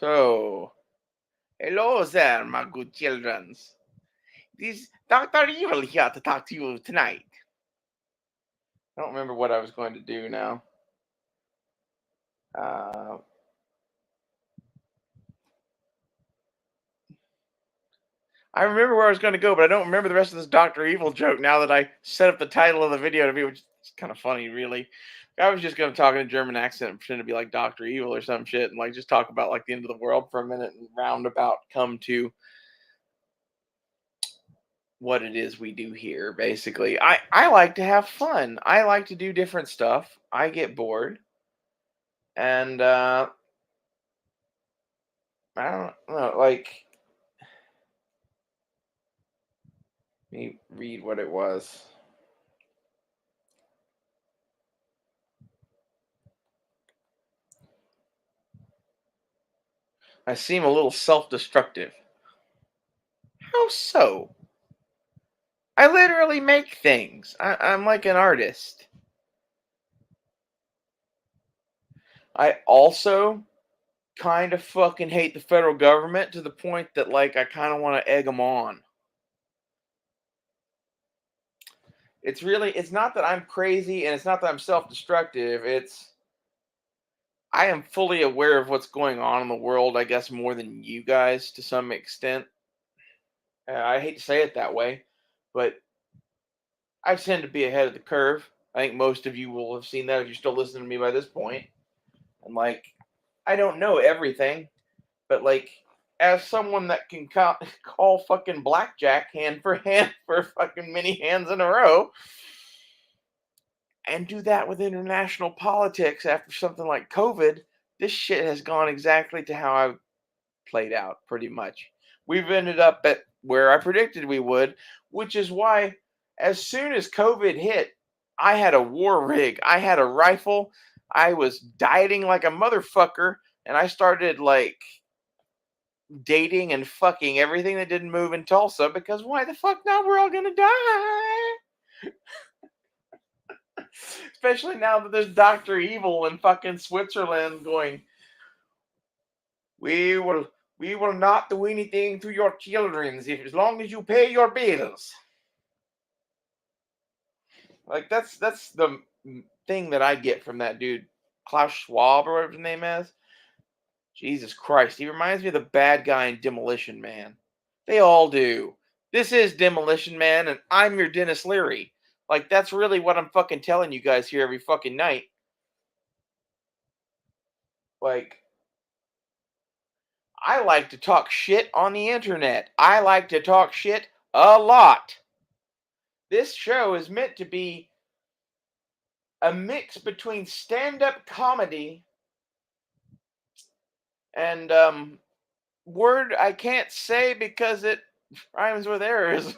So, hello there, my good children. This Dr. Evil here to talk to you tonight. I don't remember what I was going to do now. Uh, I remember where I was going to go, but I don't remember the rest of this Dr. Evil joke now that I set up the title of the video to be, which is kind of funny, really. I was just going to talk in a German accent and pretend to be like Dr. Evil or some shit and like just talk about like the end of the world for a minute and roundabout come to what it is we do here basically. I like to have fun. I like to do different stuff. I get bored and I don't know, like let me read what it was. I seem a little self-destructive. How so? I literally make things. I'm like an artist. I also kind of fucking hate the federal government to the point that like I kind of want to egg them on. It's not that I'm crazy and it's not that I'm self-destructive. It's I am fully aware of what's going on in the world, I guess more than you guys to some extent. I hate to say it that way, but I tend to be ahead of the curve. I think most of you will have seen that if you're still listening to me by this point. And like I don't know everything, but like as someone that can call fucking blackjack hand for hand for fucking many hands in a row and do that with international politics after something like COVID, this shit has gone exactly to how I played out pretty much. We've ended up at where I predicted we would, which is why as soon as COVID hit, I had a war rig, I had a rifle, I was dieting like a motherfucker, and I started like dating and fucking everything that didn't move in Tulsa because why the fuck not? We're all gonna die. Especially now that there's Dr. Evil in fucking Switzerland going, we will we will not do anything to your children if as long as you pay your bills. Like that's the thing that I get from that dude, Klaus Schwab or whatever his name is. Jesus Christ, he reminds me of the bad guy in Demolition Man. They all do. This is Demolition Man, and I'm your Dennis Leary. Like that's really what I'm fucking telling you guys here every fucking night. Like I like to talk shit on the internet. I like to talk shit a lot. This show is meant to be a mix between stand-up comedy and word I can't say because it rhymes with errors.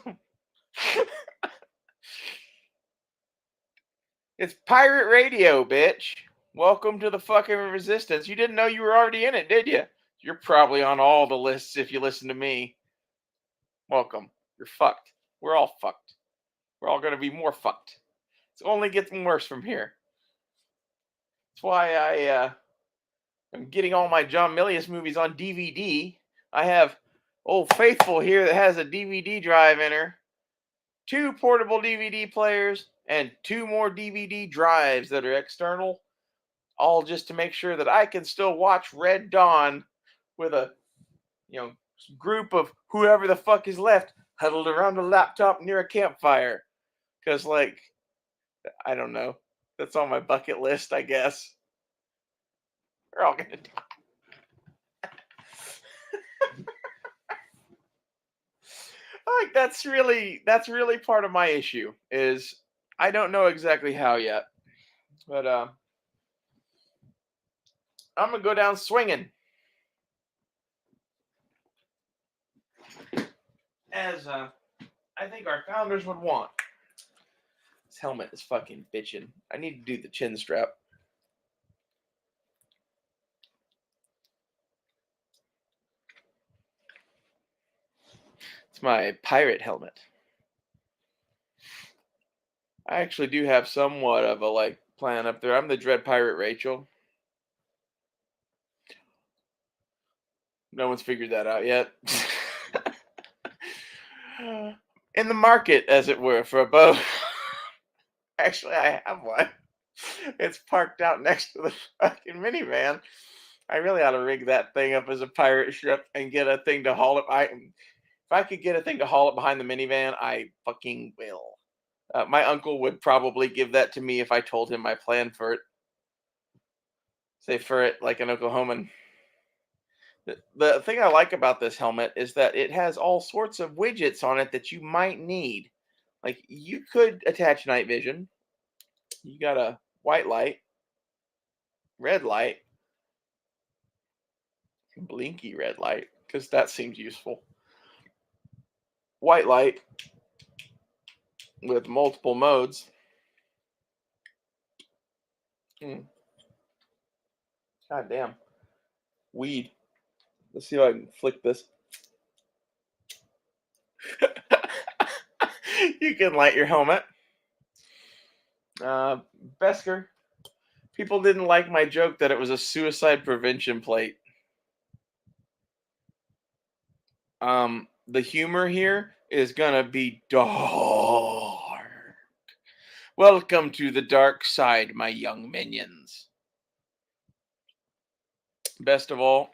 It's pirate radio, bitch. Welcome to the fucking resistance. You didn't know you were already in it, did you? You're probably on all the lists if you listen to me. Welcome. You're fucked. We're all fucked. We're all going to be more fucked. It's only getting worse from here. That's why I'm getting all my John Milius movies on DVD. I have Old Faithful here that has a DVD drive in her, 2 portable DVD players, and 2 more DVD drives that are external, all just to make sure that I can still watch Red Dawn with a, you know, group of whoever the fuck is left huddled around a laptop near a campfire. Because, like, I don't know. That's on my bucket list, I guess. We're all gonna die. Like that's really part of my issue is I don't know exactly how yet, but I'm gonna go down swinging as I think our founders would want. This helmet is fucking bitching. I need to do the chin strap. It's my pirate helmet. I actually do have somewhat of a like plan up there. I'm the Dread Pirate Rachel. No one's figured that out yet. In the market, as it were, for a boat. Actually, I have one. It's parked out next to the fucking minivan. I really ought to rig that thing up as a pirate ship and get a thing to haul it. If I could get a thing to haul it behind the minivan, I fucking will. My uncle would probably give that to me if I told him my plan for it. Say for it like an Oklahoman. The thing I like about this helmet is that it has all sorts of widgets on it that you might need. Like you could attach night vision. You got a white light, red light, blinky red light, because that seems useful. White light with multiple modes. God damn. Weed. Let's see if I can flick this. You can light your helmet. Besker. People didn't like my joke that it was a suicide prevention plate. The humor here is gonna be dark. Welcome to the dark side, my young minions. Best of all,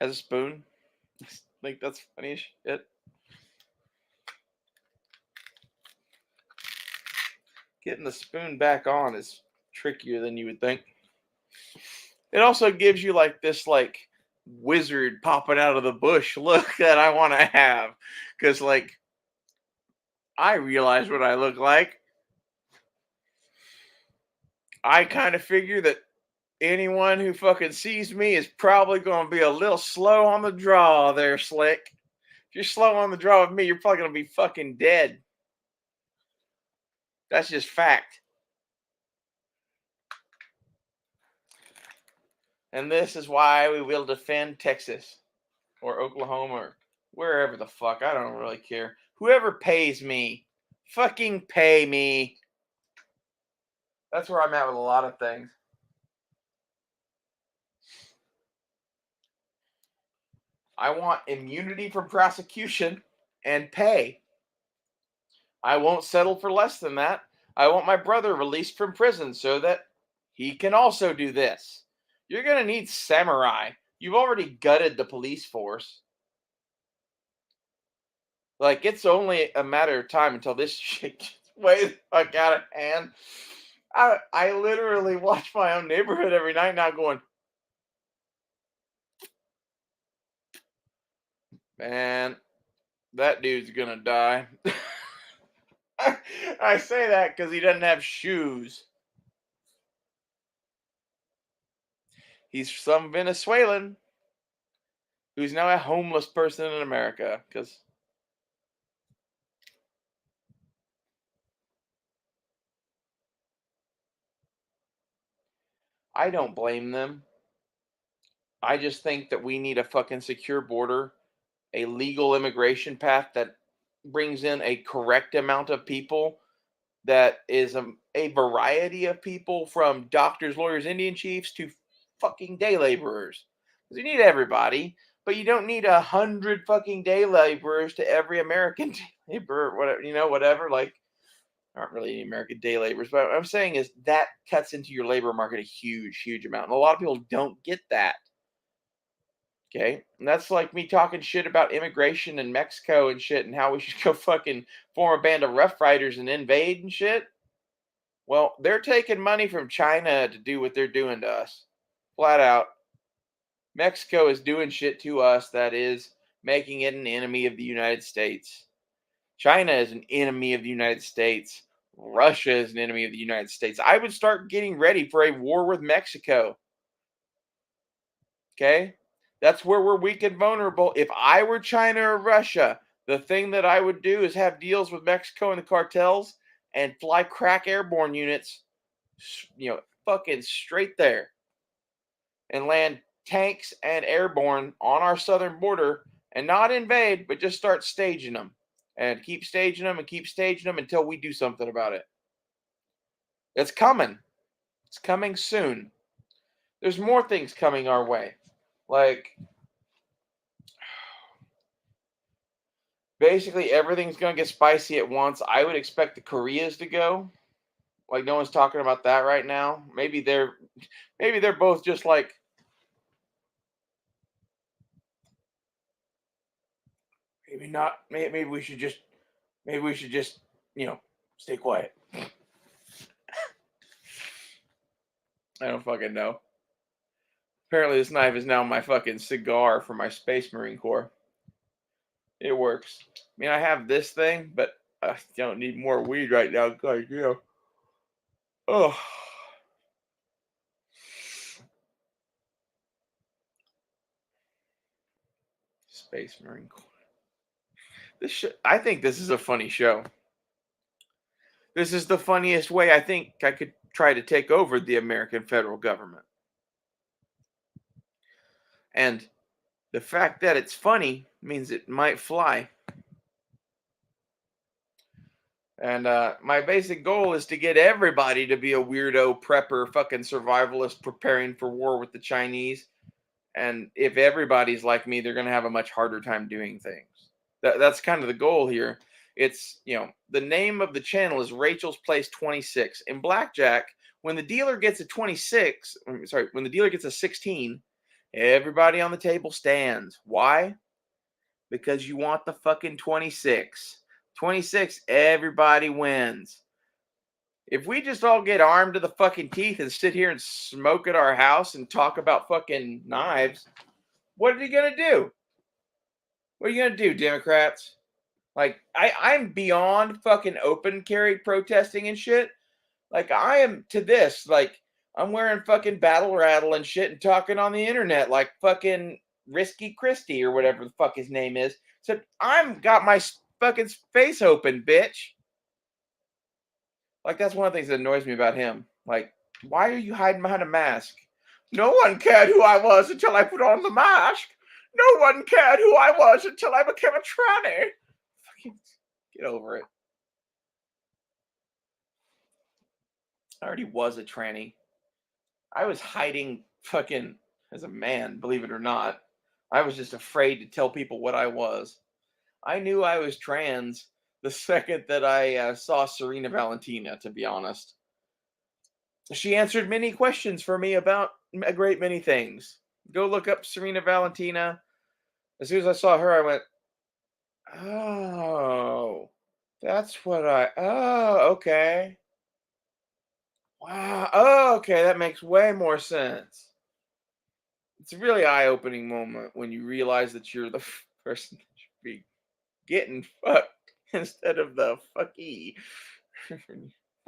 has a spoon. Like that's funny as shit. Getting the spoon back on is trickier than you would think. It also gives you like this like wizard popping out of the bush look that I want to have, because like I realize what I look like. I kind of figure that anyone who fucking sees me is probably going to be a little slow on the draw there, Slick. If you're slow on the draw with me, you're probably going to be fucking dead. That's just fact. And this is why we will defend Texas or Oklahoma or wherever the fuck. I don't really care. Whoever pays me, fucking pay me. That's where I'm at with a lot of things. I want immunity from prosecution and pay. I won't settle for less than that. I want my brother released from prison so that he can also do this. You're going to need samurai. You've already gutted the police force. Like, it's only a matter of time until this shit gets way the fuck out of hand. I literally watch my own neighborhood every night now going, man, that dude's going to die. I say that because he doesn't have shoes. He's some Venezuelan who's now a homeless person in America because I don't blame them. I just think that we need a fucking secure border, a legal immigration path that brings in a correct amount of people, that is a variety of people from doctors, lawyers, Indian chiefs to fucking day laborers. Because you need everybody, but you don't need 100 fucking day laborers to every American day laborer, whatever, whatever. Like, aren't really any American day laborers, but what I'm saying is that cuts into your labor market a huge, huge amount. And a lot of people don't get that. Okay. And that's like me talking shit about immigration in Mexico and shit and how we should go fucking form a band of Rough Riders and invade and shit. Well, they're taking money from China to do what they're doing to us. Flat out. Mexico is doing shit to us that is making it an enemy of the United States. China is an enemy of the United States. Russia is an enemy of the United States. I would start getting ready for a war with Mexico. Okay? That's where we're weak and vulnerable. If I were China or Russia, the thing that I would do is have deals with Mexico and the cartels and fly crack airborne units, fucking straight there and land tanks and airborne on our southern border and not invade, but just start staging them and keep staging them and keep staging them until we do something about it. It's coming. It's coming soon. There's more things coming our way. Like, basically everything's gonna get spicy at once. I would expect the Koreas to go. Like, no one's talking about that right now. Maybe they're both just like, maybe not. Maybe we should just stay quiet. I don't fucking know. Apparently, this knife is now my fucking cigar for my Space Marine Corps. It works. I mean, I have this thing, but I don't need more weed right now. Cause oh, Space Marine Corps. I think this is a funny show. This is the funniest way I think I could try to take over the American federal government. And the fact that it's funny means it might fly. And my basic goal is to get everybody to be a weirdo prepper fucking survivalist preparing for war with the Chinese. And if everybody's like me, they're going to have a much harder time doing things. That's kind of the goal here. It's, the name of the channel is Rachel's Place 26. In Blackjack, when the dealer gets a 26, when the dealer gets a 16, everybody on the table stands. Why? Because you want the fucking 26. 26, everybody wins. If we just all get armed to the fucking teeth and sit here and smoke at our house and talk about fucking knives, what are you going to do? What are you going to do, Democrats? Like, I'm beyond fucking open carry protesting and shit. Like, I am to this. Like, I'm wearing fucking battle rattle and shit and talking on the internet like fucking Risky Christie or whatever the fuck his name is. So I'm got my fucking face open, bitch. Like, that's one of the things that annoys me about him. Like, why are you hiding behind a mask? No one cared who I was until I put on the mask. No one cared who I was until I became a tranny. Fucking get over it. I already was a tranny. I was hiding fucking as a man, believe it or not. I was just afraid to tell people what I was. I knew I was trans the second that I saw Serena Valentina, to be honest. She answered many questions for me about a great many things. Go look up Serena Valentina. As soon as I saw her, I went, oh, that's what oh, okay. Wow. Oh, okay. That makes way more sense. It's a really eye-opening moment when you realize that you're the person that should be getting fucked instead of the fucky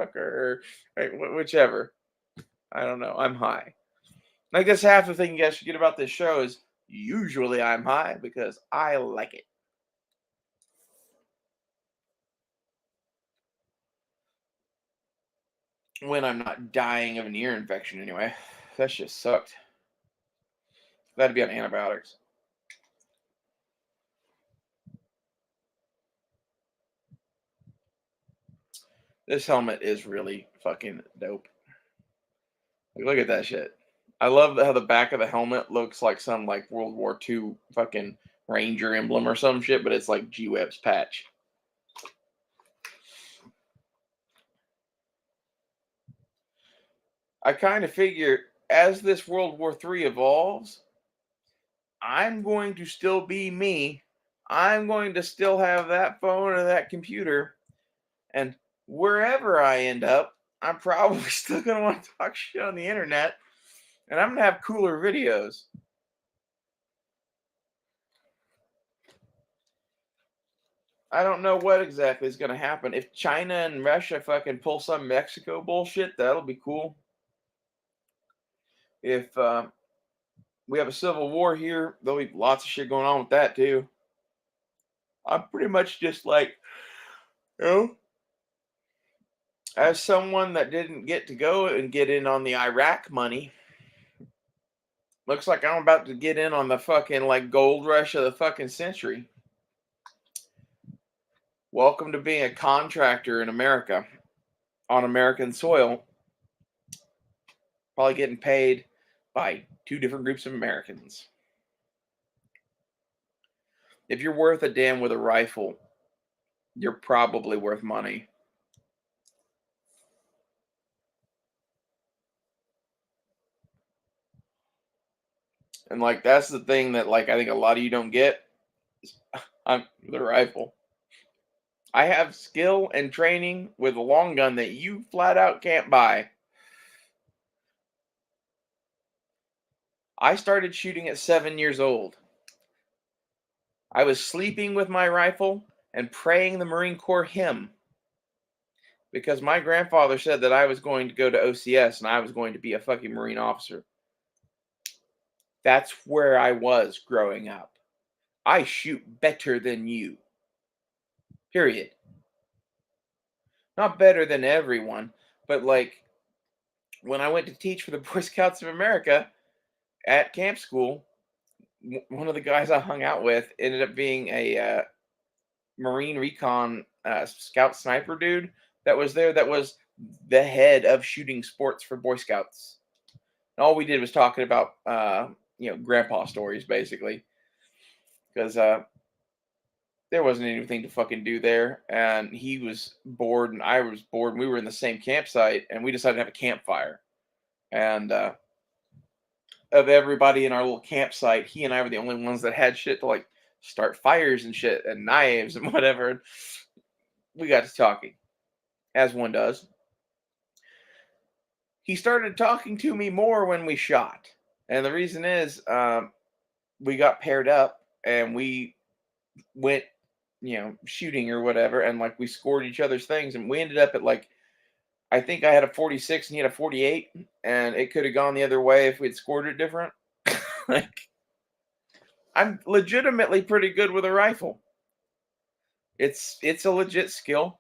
fucker, right? Whichever. I don't know. I'm high. I guess half the thing you guys should get about this show is usually I'm high because I like it. When I'm not dying of an ear infection, anyway. That just sucked. That'd be on antibiotics. This helmet is really fucking dope. Like, look at that shit. I love how the back of the helmet looks like some like World War II fucking Ranger emblem or some shit, but it's like G-Web's patch. I kind of figure as this World War III evolves, I'm going to still be me. I'm going to still have that phone or that computer. And wherever I end up, I'm probably still going to want to talk shit on the internet. And I'm going to have cooler videos. I don't know what exactly is going to happen. If China and Russia fucking pull some Mexico bullshit, that'll be cool. If we have a civil war here, there'll be lots of shit going on with that too. I'm pretty much just like, as someone that didn't get to go and get in on the Iraq money, looks like I'm about to get in on the fucking like gold rush of the fucking century. Welcome to being a contractor in America on American soil. Probably getting paid by two different groups of Americans. If you're worth a damn with a rifle, you're probably worth money. And like that's the thing that like I think a lot of you don't get. I'm the rifle. I have skill and training with a long gun that you flat out can't buy. I started shooting at 7 years old. I was sleeping with my rifle and praying the Marine Corps hymn because my grandfather said that I was going to go to OCS and I was going to be a fucking Marine officer. That's where I was growing up. I shoot better than you. Period. Not better than everyone, but like when I went to teach for the Boy Scouts of America at camp school, one of the guys I hung out with ended up being a Marine recon scout sniper dude that was there that was the head of shooting sports for Boy Scouts. And all we did was talking about grandpa stories basically because there wasn't anything to fucking do there, and he was bored and I was bored. And we were in the same campsite, and we decided to have a campfire. And of everybody in our little campsite, he and I were the only ones that had shit to like start fires and shit and knives and whatever. We got to talking, as one does. He started talking to me more when we shot, and the reason is we got paired up and we went, shooting or whatever, and like we scored each other's things, and we ended up at like I think I had a 46 and he had a 48, and it could have gone the other way if we'd scored it different. Like I'm legitimately pretty good with a rifle. It's a legit skill.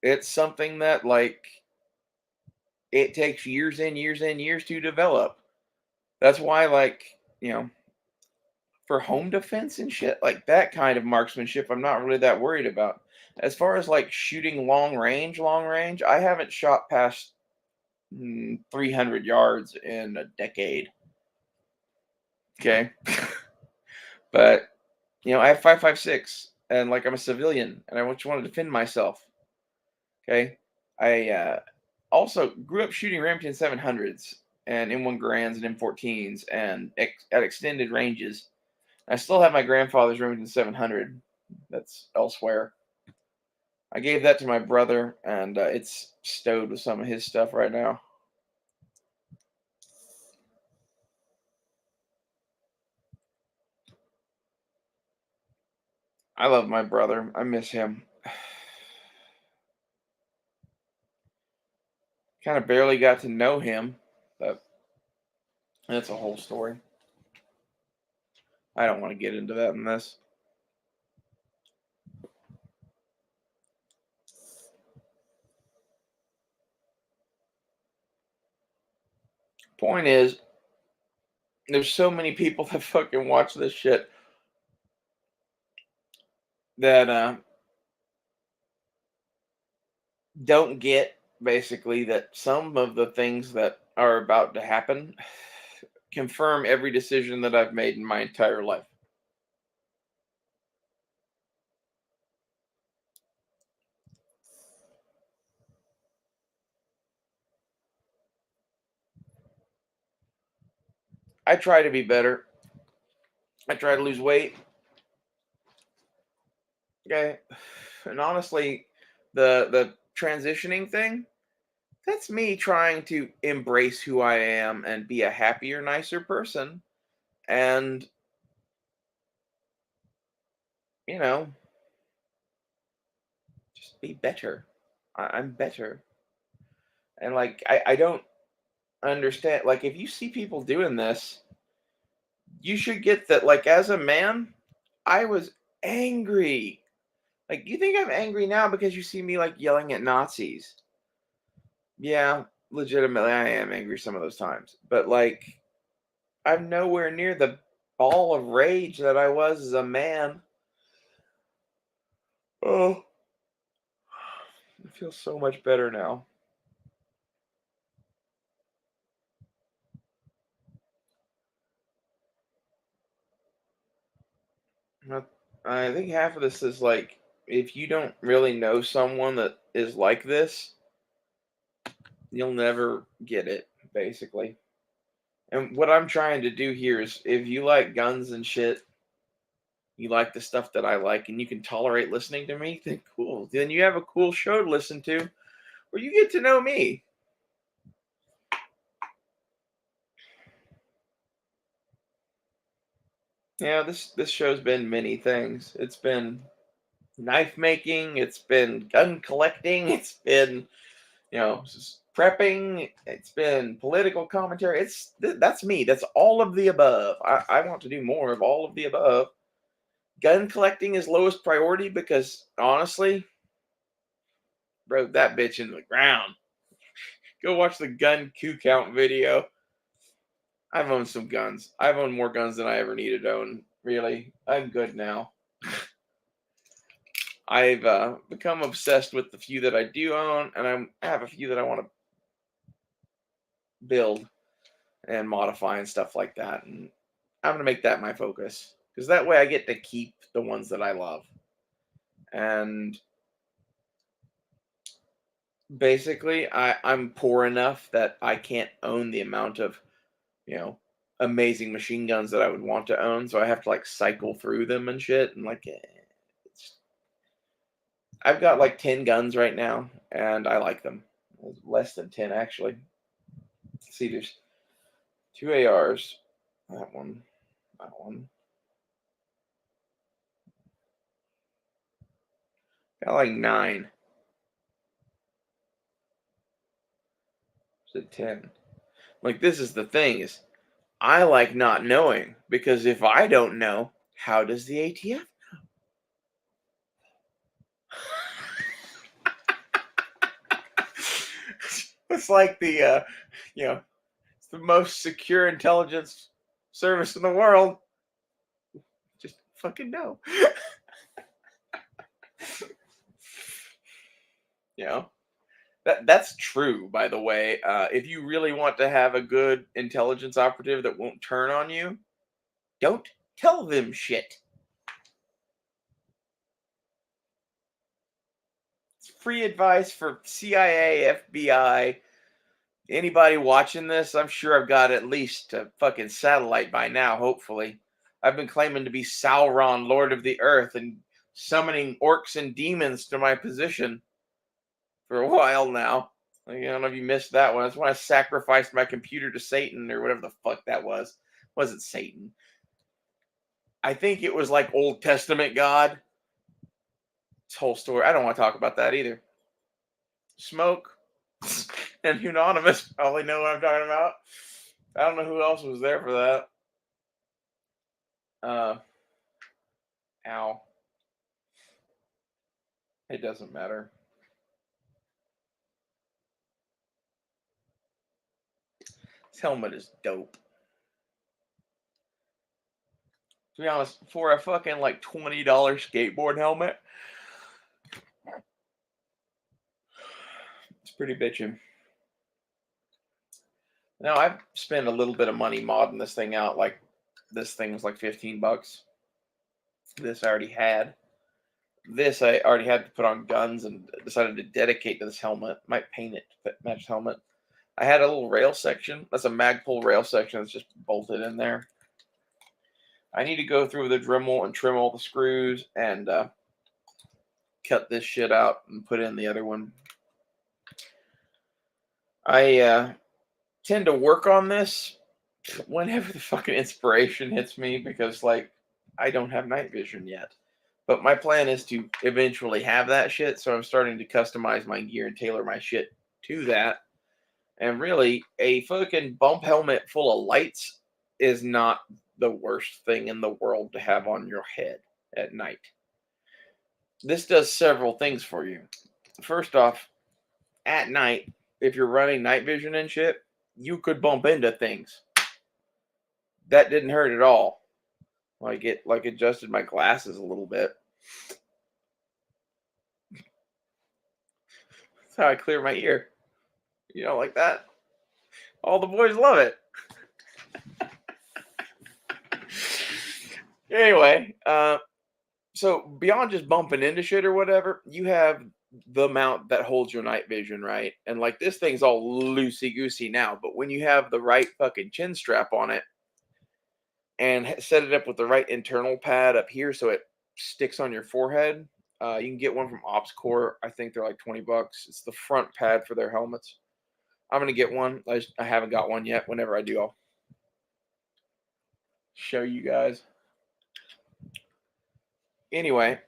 It's something that like it takes years and years and years to develop. That's why like, for home defense and shit, like that kind of marksmanship, I'm not really that worried about. As far as like shooting long range, I haven't shot past 300 yards in a decade. Okay. But, I have 5.56 and like I'm a civilian and I just want to defend myself. Okay. I also grew up shooting Remington 700s and M1 Garands and M14s and at extended ranges. I still have my grandfather's Remington 700 that's elsewhere. I gave that to my brother, and it's stowed with some of his stuff right now. I love my brother. I miss him. Kind of barely got to know him, but that's a whole story. I don't want to get into that in this. Point is, there's so many people that fucking watch this shit that don't get basically that some of the things that are about to happen confirm every decision that I've made in my entire life. I try to be better. I try to lose weight. Okay. And honestly, the transitioning thing, that's me trying to embrace who I am and be a happier, nicer person. And, you know, just be better. I'm better. And like I don't understand like if you see people doing this, you should get that like as a man, I was angry. Like you think I'm angry now because you see me like yelling at Nazis. Yeah, legitimately I am angry some of those times. But like I'm nowhere near the ball of rage that I was as a man. Oh, I feel so much better now. I think half of this is like, if you don't really know someone that is like this, you'll never get it, basically. And what I'm trying to do here is, if you like guns and shit, you like the stuff that I like, and you can tolerate listening to me, then cool. Then you have a cool show to listen to, where you get to know me. Yeah, this show's been many things. It's been knife making, it's been gun collecting, it's been, prepping, it's been political commentary. That's me. That's all of the above. I want to do more of all of the above. Gun collecting is lowest priority because, honestly, broke that bitch in the ground. Go watch the gun coup count video. I've owned some guns. I've owned more guns than I ever needed to own. Really, I'm good now. I've become obsessed with the few that I do own, and I have a few that I want to build and modify and stuff like that. And I'm going to make that my focus, because that way I get to keep the ones that I love. And basically, I'm poor enough that I can't own the amount of, amazing machine guns that I would want to own. So I have to like cycle through them and shit. And like, I've got like 10 guns right now, and I like them. Less than 10, actually. Let's see, there's 2 ARs. That one. That one. Got like 9. Is it 10? Like, this is the thing, is I like not knowing, because if I don't know, how does the ATF know? It's like it's the most secure intelligence service in the world. Just fucking know. That's true, by the way. If you really want to have a good intelligence operative that won't turn on you, don't tell them shit. It's free advice for CIA, FBI, anybody watching this. I'm sure I've got at least a fucking satellite by now, hopefully. I've been claiming to be Sauron, Lord of the Earth, and summoning orcs and demons to my position for a while now. Like, I don't know if you missed that one. That's when I sacrificed my computer to Satan, or whatever the fuck that was. It wasn't Satan. I think it was like Old Testament God. This whole story. I don't want to talk about that either. Smoke and Unanimous probably know what I'm talking about. I don't know who else was there for that. Ow. It doesn't matter. This helmet is dope. To be honest, for a fucking like $20 skateboard helmet, it's pretty bitchin'. Now, I've spent a little bit of money modding this thing out. Like, this thing was like $15. This I already had. This I already had to put on guns, and decided to dedicate to this helmet. Might paint it to match helmet. I had a little rail section. That's a Magpul rail section that's just bolted in there. I need to go through the Dremel and trim all the screws and cut this shit out and put in the other one. I tend to work on this whenever the fucking inspiration hits me, because like I don't have night vision yet. But my plan is to eventually have that shit, so I'm starting to customize my gear and tailor my shit to that. And really, a fucking bump helmet full of lights is not the worst thing in the world to have on your head at night. This does several things for you. First off, at night, if you're running night vision and shit, you could bump into things. That didn't hurt at all. Like, it adjusted my glasses a little bit. That's how I clear my ear. You know, like that. All the boys love it. Anyway, So beyond just bumping into shit or whatever, you have the mount that holds your night vision, right? And like this thing's all loosey goosey now, but when you have the right fucking chin strap on it and set it up with the right internal pad up here so it sticks on your forehead, you can get one from OpsCore. I think they're like $20. It's the front pad for their helmets. I'm gonna get one. I haven't got one yet. Whenever I do, I'll show you guys. Anyway,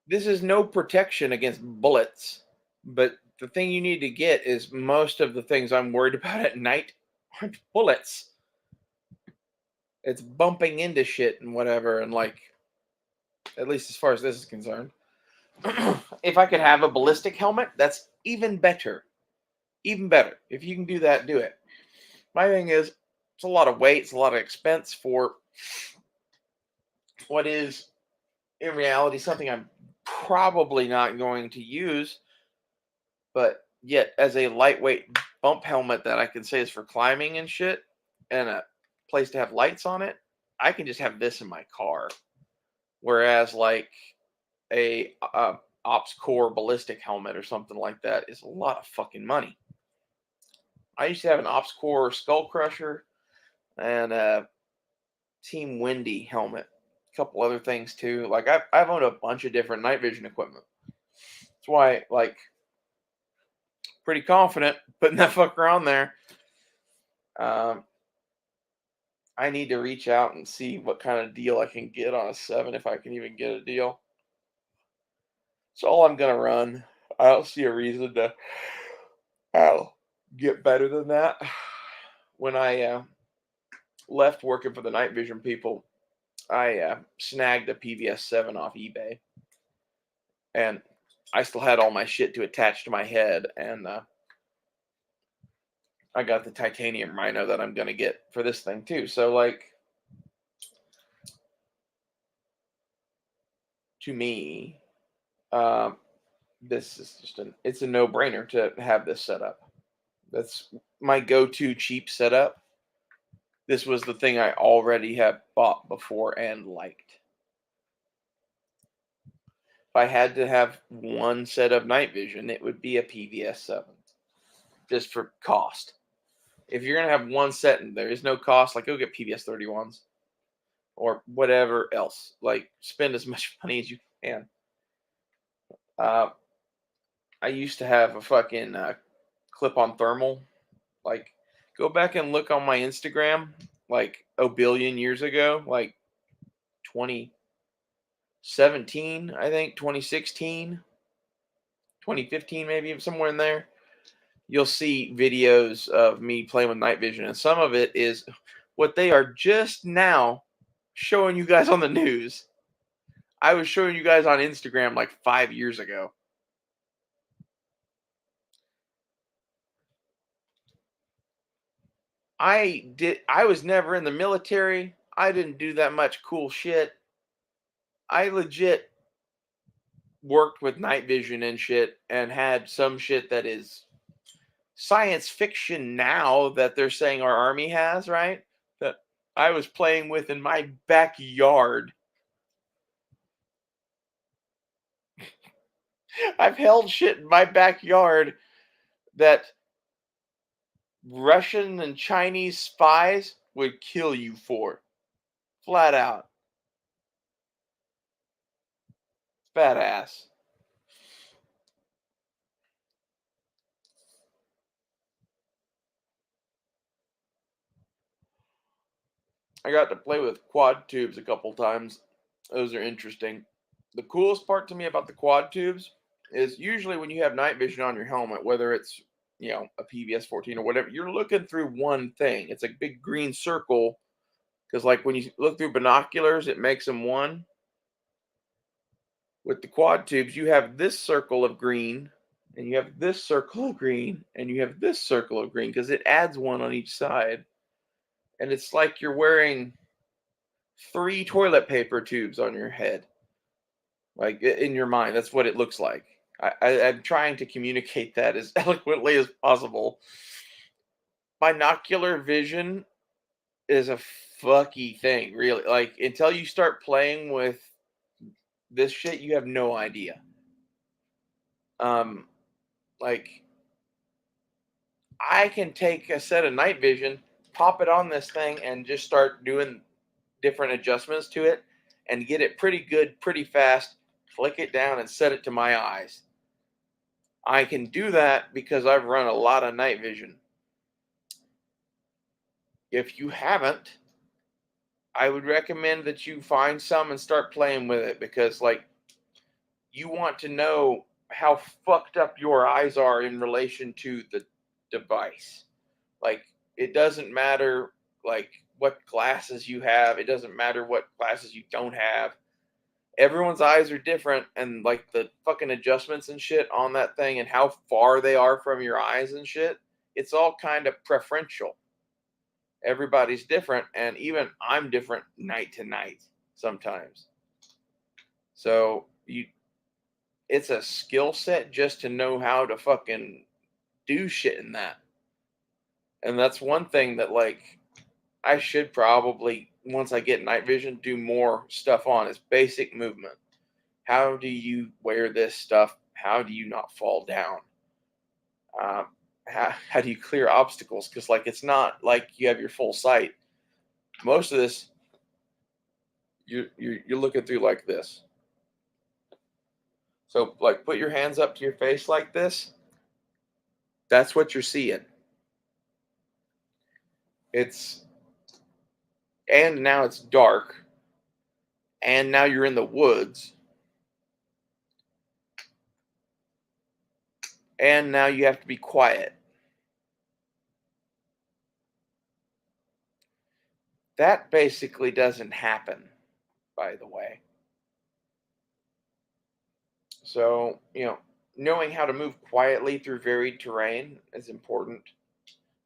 this is no protection against bullets, but the thing you need to get is most of the things I'm worried about at night aren't bullets. It's bumping into shit and whatever, and like, at least as far as this is concerned. If I could have a ballistic helmet, that's even better. Even better. If you can do that, do it. My thing is, it's a lot of weight, it's a lot of expense for what is, in reality, something I'm probably not going to use, but yet as a lightweight bump helmet that I can say is for climbing and shit, and a place to have lights on it, I can just have this in my car. Whereas like a OpsCore ballistic helmet or something like that is a lot of fucking money. I used to have an OpsCore Skull Crusher and a Team Windy helmet, a couple other things too. Like I've owned a bunch of different night vision equipment. That's why, like, pretty confident putting that fucker on there. I need to reach out and see what kind of deal I can get on a 7, if I can even get a deal. It's all I'm gonna run. I don't see a reason to get better than that. When I left working for the night vision people, I snagged a PVS 7 off eBay, and I still had all my shit to attach to my head, and I got the titanium rhino that I'm gonna get for this thing too. So like, to me, this is just it's a no-brainer to have this set up. That's my go-to cheap setup. This was the thing I already have bought before and liked. If I had to have one set of night vision, it would be a PVS 7, just for cost. If you're gonna have one set and there is no cost, like go get PVS 31s or whatever else. Like spend as much money as you can. I used to have a fucking clip-on thermal. Like, go back and look on my Instagram, like a billion years ago, like 2017, I think, 2016, 2015, maybe somewhere in there. You'll see videos of me playing with night vision, and some of it is what they are just now showing you guys on the news. I was showing you guys on Instagram like 5 years ago. I was never in the military. I didn't do that much cool shit. I legit worked with night vision and shit and had some shit that is science fiction now that they're saying our army has, right? That I was playing with in my backyard. I've held shit in my backyard that Russian and Chinese spies would kill you for. Flat out. Badass. I got to play with quad tubes a couple times. Those are interesting. The coolest part to me about the quad tubes is usually when you have night vision on your helmet, whether it's, a PVS 14 or whatever, you're looking through one thing. It's a big green circle because, like, when you look through binoculars, it makes them one. With the quad tubes, you have this circle of green, and you have this circle of green, and you have this circle of green because it adds one on each side. And it's like you're wearing 3 toilet paper tubes on your head. Like, in your mind, that's what it looks like. I'm trying to communicate that as eloquently as possible. Binocular vision is a fucky thing, really. Like, until you start playing with this shit, you have no idea. Um, like, I can take a set of night vision, pop it on this thing, and just start doing different adjustments to it and get it pretty good, pretty fast, flick it down and set it to my eyes. I can do that because I've run a lot of night vision. If you haven't, I would recommend that you find some and start playing with it, because, like, you want to know how fucked up your eyes are in relation to the device. Like, it doesn't matter, like, what glasses you have, it doesn't matter what glasses you don't have. Everyone's eyes are different, and, like, the fucking adjustments and shit on that thing and how far they are from your eyes and shit, it's all kind of preferential. Everybody's different, and even I'm different night to night sometimes. So it's a skill set just to know how to fucking do shit in that. And that's one thing that, like, I should probably, once I get night vision, do more stuff on, is basic movement. How do you wear this stuff? How do you not fall down? Um, how do you clear obstacles? Because, like, it's not like you have your full sight. Most of this, you're looking through like this. So, like, put your hands up to your face like this. That's what you're seeing. It's and now it's dark, and now you're in the woods, and now you have to be quiet. That basically doesn't happen, by the way. So, knowing how to move quietly through varied terrain is important,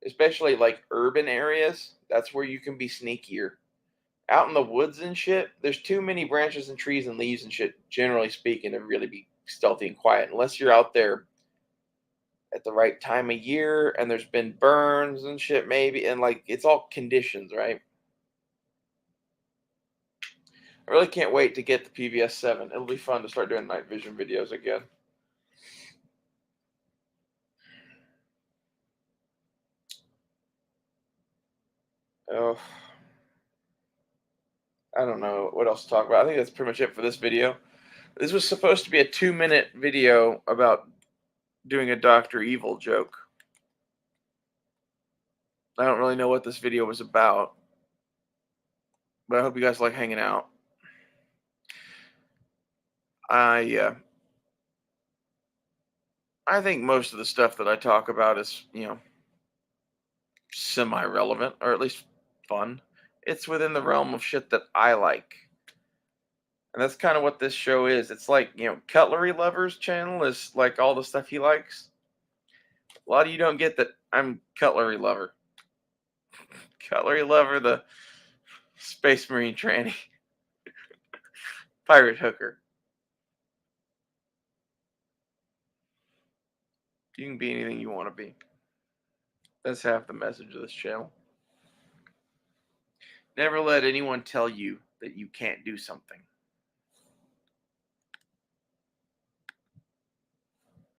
especially like urban areas. That's where you can be sneakier. Out in the woods and shit, there's too many branches and trees and leaves and shit, generally speaking, to really be stealthy and quiet, unless you're out there at the right time of year and there's been burns and shit, maybe. And, like, it's all conditions, right? I really can't wait to get the PVS 7. It'll be fun to start doing night vision videos again. Oh, I don't know what else to talk about. I think that's pretty much it for this video. This was supposed to be a 2-minute video about doing a Dr. Evil joke. I don't really know what this video was about, but I hope you guys like hanging out. I think most of the stuff that I talk about is, semi-relevant, or at least fun. It's within the realm of shit that I like. And that's kind of what this show is. It's like, Cutlery Lover's channel is like all the stuff he likes. A lot of you don't get that I'm Cutlery Lover. Cutlery Lover, the Space Marine tranny. Pirate hooker. You can be anything you want to be. That's half the message of this channel. Never let anyone tell you that you can't do something.